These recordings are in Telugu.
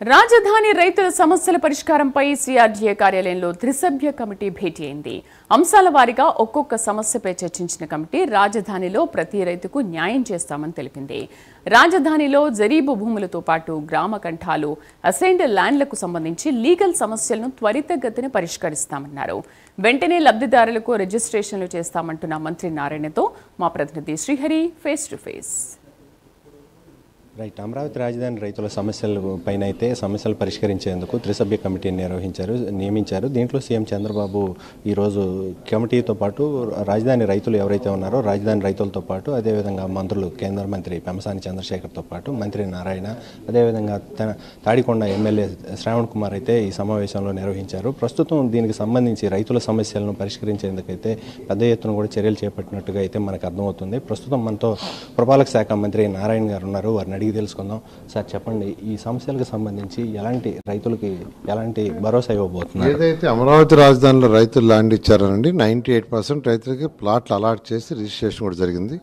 రాజధాని రైతుల సమస్యల పరిష్కారంపై సిఆర్డీఏ కార్యాలయంలో త్రిసభ్య కమిటీ భేటీ అయింది. అంశాల వారీగా ఒక్కొక్క సమస్యపై చర్చించిన కమిటీ రాజధానిలో ప్రతి రైతుకు న్యాయం చేస్తామని తెలిపింది. రాజధానిలో జరీబు భూములతో పాటు గ్రామ కంఠాలు, అసైన్డ్ ల్యాండ్లకు సంబంధించి లీగల్ సమస్యలను త్వరితగతిన పరిష్కరిస్తామన్నారు. వెంటనే లబ్ధిదారులకు రిజిస్ట్రేషన్లు చేస్తామంటున్న మంత్రి నారాయణతో మా ప్రతినిధి Srihari face to face. Right, Amaravati రాజధాని రైతుల సమస్యలపైన అయితే సమస్యలు పరిష్కరించేందుకు త్రిసభ్య కమిటీని నియమించారు. దీంట్లో సీఎం చంద్రబాబు ఈరోజు కమిటీతో పాటు రాజధాని రైతులు ఎవరైతే ఉన్నారో రాజధాని రైతులతో పాటు అదేవిధంగా మంత్రులు కేంద్ర మంత్రి పెమ్మసాని చంద్రశేఖర్తో పాటు మంత్రి నారాయణ, అదేవిధంగా తాడికొండ ఎమ్మెల్యే శ్రావణ్ కుమార్ అయితే ఈ సమావేశంలో నిర్వహించారు. ప్రస్తుతం దీనికి సంబంధించి రైతుల సమస్యలను పరిష్కరించేందుకైతే పెద్ద ఎత్తున కూడా చర్యలు చేపట్టినట్టుగా అయితే మనకు అర్థమవుతుంది. ప్రస్తుతం మనతో పురపాలక శాఖ మంత్రి నారాయణ గారు ఉన్నారు. వారిని తెలుసుకుందాం. సార్ చెప్పండి, ఈ సమస్యలకు సంబంధించి రైతులకి ఎలాంటి భరోసా ఇవ్వబోతున్నారు? ఏదైతే అమరావతి రాజధానిలో రైతులు ల్యాండ్ ఇచ్చారనండి 98% రైతులకి ప్లాట్లు అలాట్ చేసి రిజిస్ట్రేషన్ కూడా జరిగింది.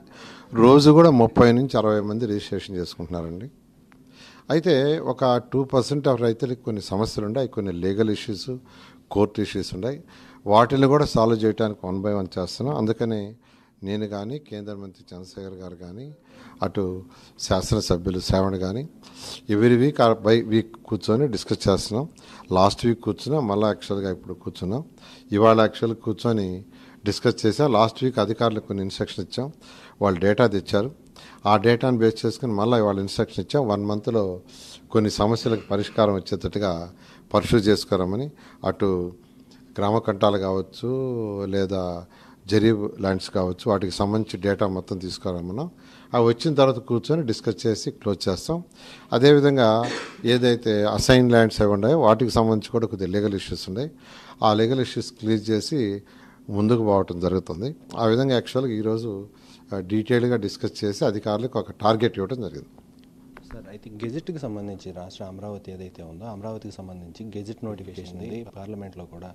రోజు కూడా 30 నుంచి 60 మంది రిజిస్ట్రేషన్ చేసుకుంటున్నారండి. అయితే ఒక 2% ఆఫ్ రైతులకి కొన్ని సమస్యలు ఉన్నాయి, కొన్ని లీగల్ ఇష్యూస్, కోర్టు ఇష్యూస్ ఉన్నాయి. వాటిని కూడా సాల్వ్ చేయడానికి 1 by 1 చేస్తున్నాం. అందుకని నేను కానీ కేంద్ర మంత్రి చంద్రశేఖర్ గారు కానీ అటు శాసనసభ్యులు శ్రావణ్ కానీ ఎవ్రీ వీక్ బై వీక్ కూర్చొని డిస్కస్ చేస్తున్నాం. లాస్ట్ వీక్ కూర్చున్నాం, మళ్ళీ యాక్చువల్గా ఇప్పుడు కూర్చున్నాం. ఇవాళ యాక్చువల్గా కూర్చొని డిస్కస్ చేసాం. లాస్ట్ వీక్ అధికారులకు కొన్ని ఇన్స్ట్రక్షన్ ఇచ్చాం, వాళ్ళు డేటా తెచ్చారు. ఆ డేటాను బేస్ చేసుకుని మళ్ళీ ఇవాళ ఇన్స్ట్రక్షన్ ఇచ్చాం. 1 monthలో కొన్ని సమస్యలకు పరిష్కారం వచ్చేటట్టుగా పర్సూ చేసుకోరమని, అటు గ్రామ కంఠాలు కావచ్చు లేదా జరీబ్ ల్యాండ్స్ కావచ్చు, వాటికి సంబంధించి డేటా మొత్తం తీసుకురామన్నాం. అవి వచ్చిన తర్వాత కూర్చొని డిస్కస్ చేసి క్లోజ్ చేస్తాం. అదేవిధంగా ఏదైతే అసైన్ ల్యాండ్స్ అవి ఉన్నాయో వాటికి సంబంధించి కూడా కొద్దిగా లీగల్ ఇష్యూస్ ఉన్నాయి. ఆ లీగల్ ఇష్యూస్ క్లియర్ చేసి ముందుకు పోవటం జరుగుతుంది. ఆ విధంగా యాక్చువల్గా ఈరోజు డీటెయిల్గా డిస్కస్ చేసి అధికారులకు ఒక టార్గెట్ ఇవ్వడం జరిగింది. సార్, అయితే గెజెట్కి సంబంధించి రాష్ట్ర అమరావతి ఏదైతే ఉందో అమరావతికి సంబంధించి గెజెట్ నోటిఫికేషన్ పార్లమెంట్లో కూడా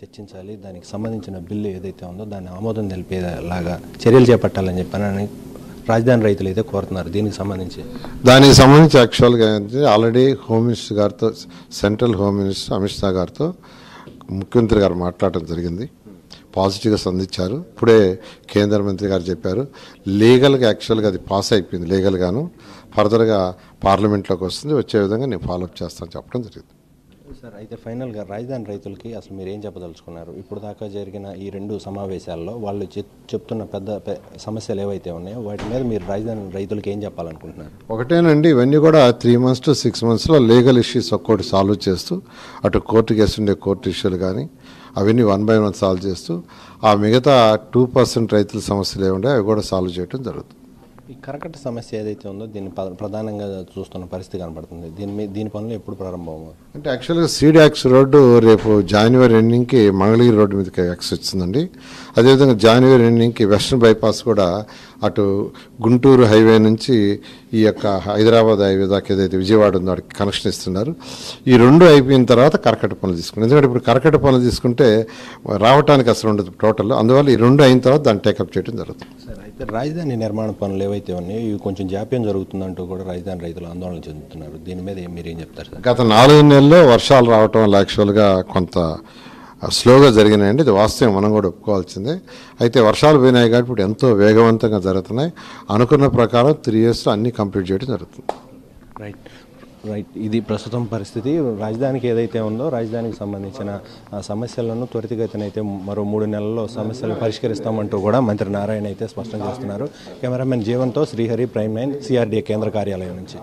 చర్చించాలి. దానికి సంబంధించిన బిల్లు ఏదైతే ఉందో దాన్ని ఆమోదం తెలిపేలాగా చర్యలు చేపట్టాలని చెప్పని రాజధాని రైతులు అయితే కోరుతున్నారు. దానికి సంబంధించి యాక్చువల్గా ఆల్రెడీ హోమ్ మినిస్టర్ గారితో, central home minister Amit Shah గారితో ముఖ్యమంత్రి గారు మాట్లాడటం జరిగింది. పాజిటివ్గా స్పందించారు. ఇప్పుడే కేంద్ర మంత్రి గారు చెప్పారు, లీగల్గా యాక్చువల్గా అది పాస్ అయిపోయింది. లీగల్గాను ఫర్దర్గా పార్లమెంట్లోకి వస్తుంది, వచ్చే విధంగా నేను ఫాలోఅప్ చేస్తాను చెప్పడం జరిగింది. సార్, అయితే ఫైనల్గా రాజధాని రైతులకి అసలు మీరు ఏం చెప్పదలుచుకున్నారు? ఇప్పుడు దాకా జరిగిన ఈ 2 సమావేశాల్లో వాళ్ళు చెప్తున్న పెద్ద సమస్యలు ఏవైతే ఉన్నాయో వాటి మీద మీరు రాజధాని రైతులకి ఏం చెప్పాలనుకుంటున్నారు? ఒకటేనండి, ఇవన్నీ కూడా 3 months to 6 monthsలో లీగల్ ఇష్యూస్ ఒక్కోటి సాల్వ్ చేస్తూ, అటు కోర్టు కేసు ఉండే కోర్టు ఇష్యూలు కానీ అవన్నీ 1 by 1 సాల్వ్ చేస్తూ, ఆ మిగతా 2% రైతుల సమస్యలు ఏముండే అవి కూడా సాల్వ్ చేయడం జరుగుతుంది. ఈ కరకట్ట సమస్య ఏదైతే ఉందో దీన్ని ప్రధానంగా చూస్తున్న పరిస్థితి కనబడుతుంది. దీని పనులు ఎప్పుడు ప్రారంభం? అంటే యాక్చువల్గా సీడాక్స్ రోడ్డు రేపు January ఎండింగ్కి మంగళగిరి రోడ్డు మీదకి యాక్సెస్ వచ్చిందండి. అదేవిధంగా January ఎండింగ్కి వెస్ట్రన్ బైపాస్ కూడా అటు గుంటూరు హైవే నుంచి ఈ యొక్క హైదరాబాద్ హైవే దాకా ఏదైతే విజయవాడ ఉందో వాడికి కనెక్షన్ ఇస్తున్నారు. ఈ 2 అయిపోయిన తర్వాత కరకట్ట పనులు తీసుకున్నారు. ఎందుకంటే ఇప్పుడు కరకట్ట పనులు తీసుకుంటే రావడానికి అసలు ఉండదు టోటల్. అందువల్ల ఈ 2 అయిన తర్వాత దాన్ని టేకప్ చేయడం జరుగుతుంది. సార్, అయితే రాజధాని నిర్మాణ పనులు ఏవైతే ఉన్నాయో ఇవి కొంచెం జాప్యం జరుగుతుందంటూ కూడా రాజధాని రైతులు ఆందోళన చెందుతున్నారు. దీని మీద మీరేం చెప్తారు సార్? గత 4 నెలల్లో వర్షాలు రావటం వల్ల యాక్చువల్గా కొంత స్లోగా జరిగినాయండి. ఇది వాస్తవం, మనం కూడా ఒప్పుకోవాల్సిందే. అయితే వర్షాలు పోయినాయి కాబట్టి ఇప్పుడు ఎంతో వేగవంతంగా జరుగుతున్నాయి. అనుకున్న ప్రకారం 3 yearsలో అన్నీ కంప్లీట్ చేయడం జరుగుతుంది. రైట్, ఇది ప్రస్తుతం పరిస్థితి. రాజధానికి ఏదైతే ఉందో రాజధానికి సంబంధించిన సమస్యలను త్వరితగతిన అయితే మరో 3 నెలల్లో సమస్యలు పరిష్కరిస్తామంటూ కూడా మంత్రి నారాయణ అయితే స్పష్టం చేస్తున్నారు. కెమెరామెన్ జీవన్తో శ్రీహరి, ప్రైమ్ 9, సిఆర్డీఏ కేంద్ర కార్యాలయం నుంచి.